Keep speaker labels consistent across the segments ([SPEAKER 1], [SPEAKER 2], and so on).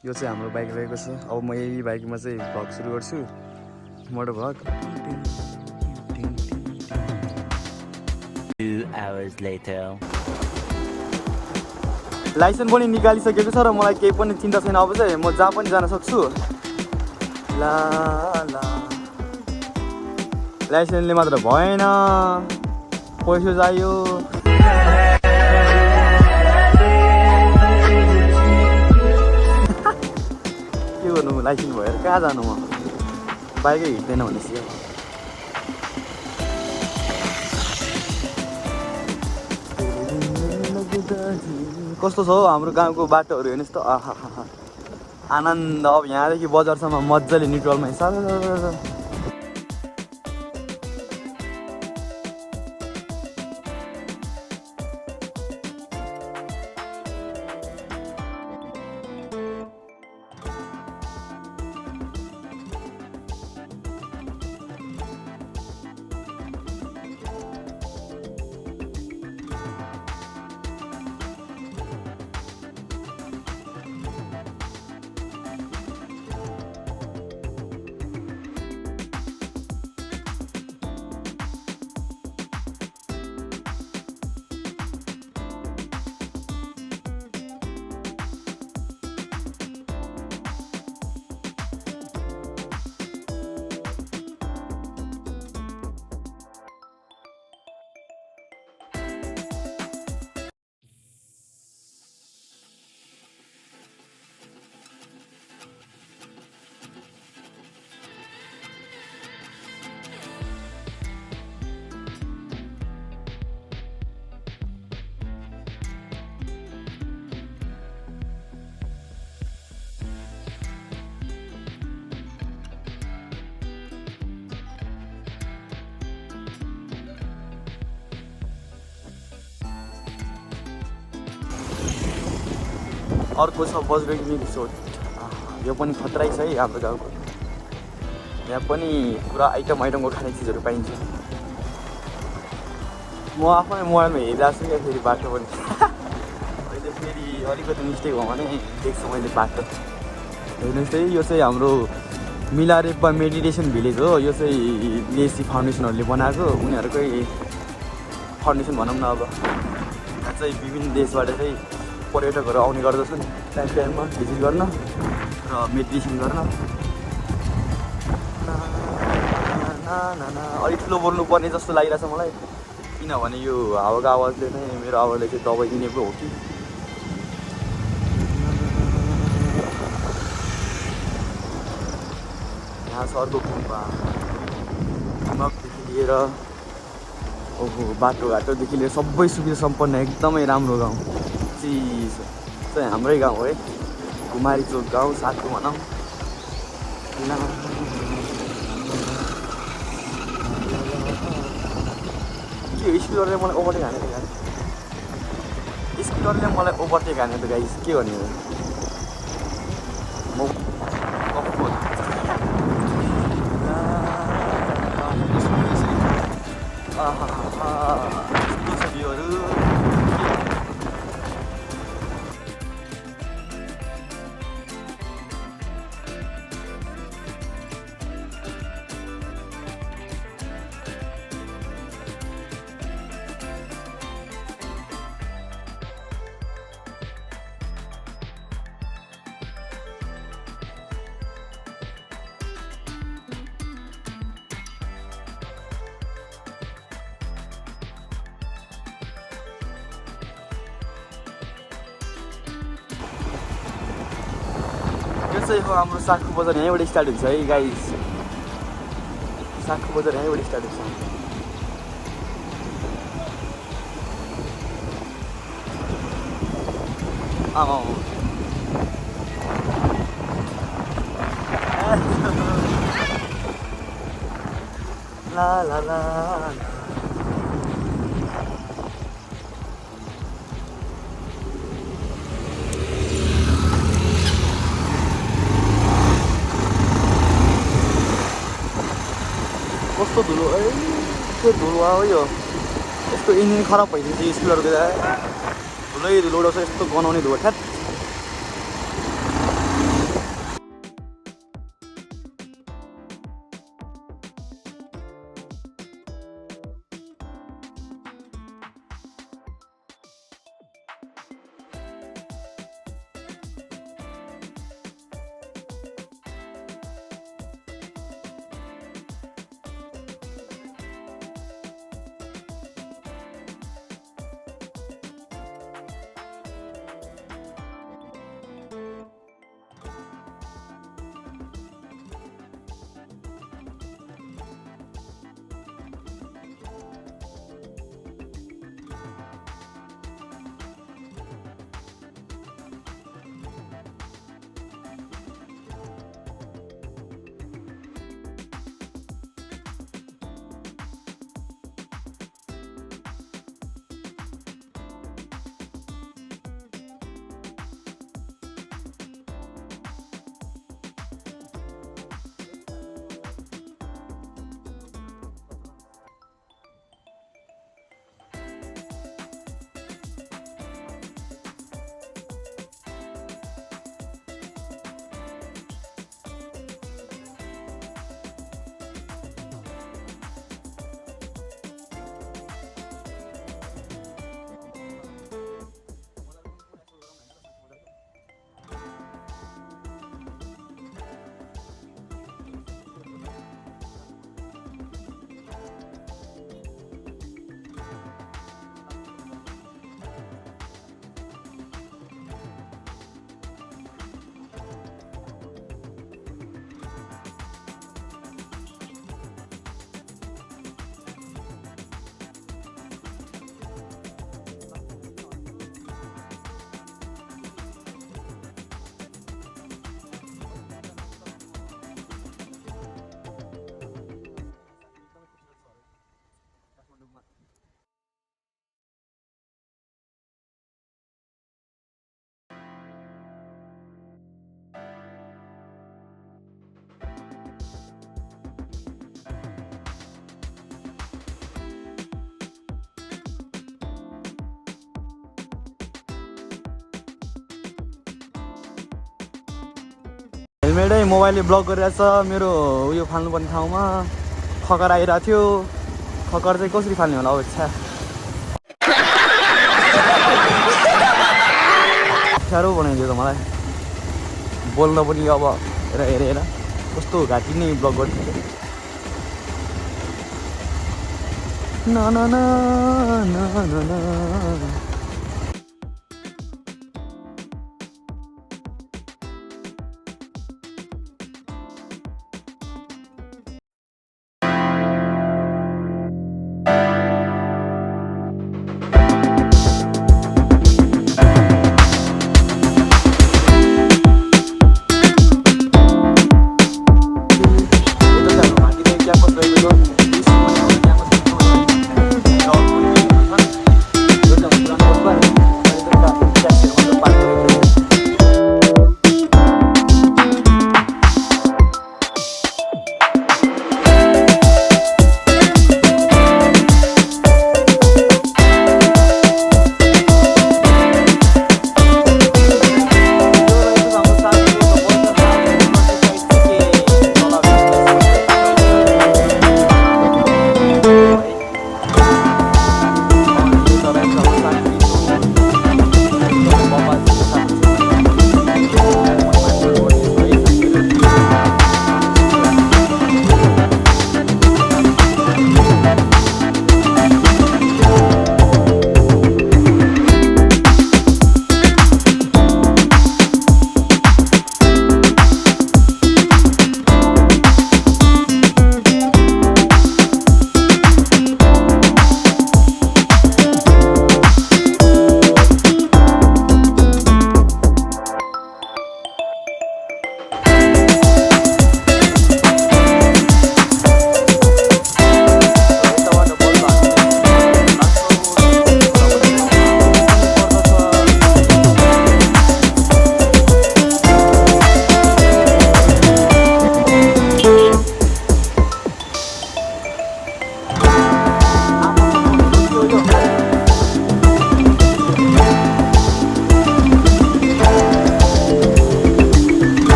[SPEAKER 1] यो चाहिँ हाम्रो बाइक रहेको छ। अब म यही बाइकमा चाहिँ भ्लग सुरु गर्छु, मोटो भ्लग।
[SPEAKER 2] 2 hours later.
[SPEAKER 1] लाइसेन्स पनि निकालिसकेको छ र मलाई केही पनि चिन्ता छैन। अब चाहिँ म जहाँ पनि जान सक्छु। ला ला लाइसेन्सले मात्र भएन, पैसा चाहियो। के गर्नु, लाइसेन्स भएर कहाँ जानु, म बाइकै हिँड्दैन भनेपछि। कस्तो छ हौ हाम्रो गाउँको बाटोहरू, हेर्नुहोस् त। आहा आनन्द। अब यहाँदेखि बजारसम्म मजाले न्युट्रलमा हिँड्छ। अर्को छ बजरङ्गी रिसोर्ट। यो पनि खतरै छ है हाम्रो गाउँको। यहाँ पनि पुरा आइटमको खाने चिजहरू पाइन्छ। म आफ्नै मोबाइलमा हेरिरहेको छु क्या फेरि बाटो पनि। अहिले फेरि अलिकति मिस्टेक भयो भने देख्छु मैले बाटो। हेर्नुहोस् है, यो चाहिँ हाम्रो मिलारेप्पा मेडिटेसन भिलेज हो। यो चाहिँ लेसी फाउन्डेसनहरूले बनाएको, उनीहरूकै फाउन्डेसन भनौँ न। अब यहाँ चाहिँ विभिन्न देशबाट चाहिँ पर्यटकहरू आउने गर्दछन् टाइम टाइममा भिजिट गर्न र मेडिटेसन गर्न। अलिक ठुलो बोल्नुपर्ने जस्तो लागिरहेछ मलाई, किनभने यो हावाको आवाजले नै मेरो आवाजले चाहिँ दबाई दिने पो हो कि। यहाँ छ अर्को गुम्बादेखि लिएर ओहो बाटोघाटोदेखि लिएर सबै सुविधा सम्पन्न एकदमै राम्रो गाउँ चिज चाहिँ हाम्रै गाउँ हो है। कुमारी चोक गाउँ साथको भनौँ। के स्कुटरले मलाई ओभरटेक हानेको गाडी, स्कुटरले मलाई ओभरटेक हानेको गाइस, के गर्ने हो। म यो चाहिँ हो हाम्रो साखु बजार। यहीँबाट स्टार्ट हुन्छ है गाइस। साखु बजार यहीँबाट स्टार्ट हुन्छ। आमा ला ला ला कस्तो धुलो, के धुलो आयो यो। यस्तो इन्जिन खराब भइदिन्छ स्कुलहरूको। धुलै धुलो उडाउँछ, यस्तो गनाउने धुलो ठ्याट। हेलमेटै मोबाइलले ब्लक गरिरहेछ मेरो उयो फाल्नुपर्ने ठाउँमा खकर आइरहेको थियो खकर चाहिँ कसरी फाल्ने होला हौ छ्या साह्रो बनाइदियो त मलाई बोल्न पनि अब हेर कस्तो घाँटी नै ब्लक गरिदिन्छ ना ना ना ना ना ना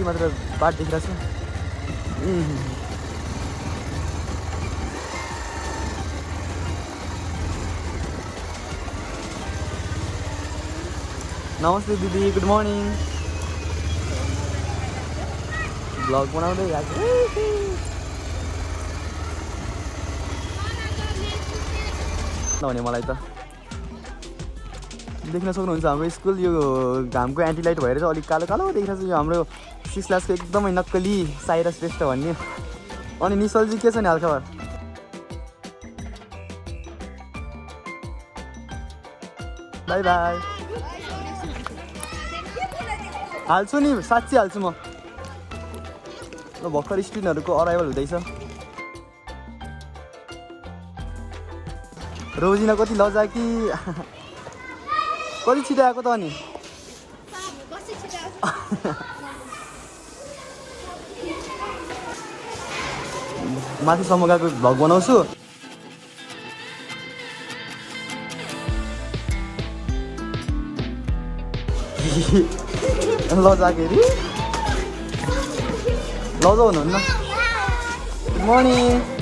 [SPEAKER 1] मात्र बाट देखिरहेको छु नमस्ते दिदी गुड मर्निङ भ्लग बनाउँदै गएको नभने मलाई त देख्न सक्नुहुन्छ हाम्रो स्कुल यो घामको एन्टिलाइट भएर चाहिँ अलिक कालो कालो देखिरहेको छ यो हाम्रो 6 क्लासको एकदमै नक्कली साइरस श्रेष्ठ भन्ने अनि निशलजी के छ नि हालखबर बाई बाई हाल्छु नि साँच्चै हाल्छु म भर्खर स्टुडेन्टहरूको अराइभल हुँदैछ रोजिना कति लजा कि कति छिटो आएको त अनि माथिसम्म गएको भ्लग बनाउँछु लजाखेरि लजाउनुहुन्न गुड मर्निङ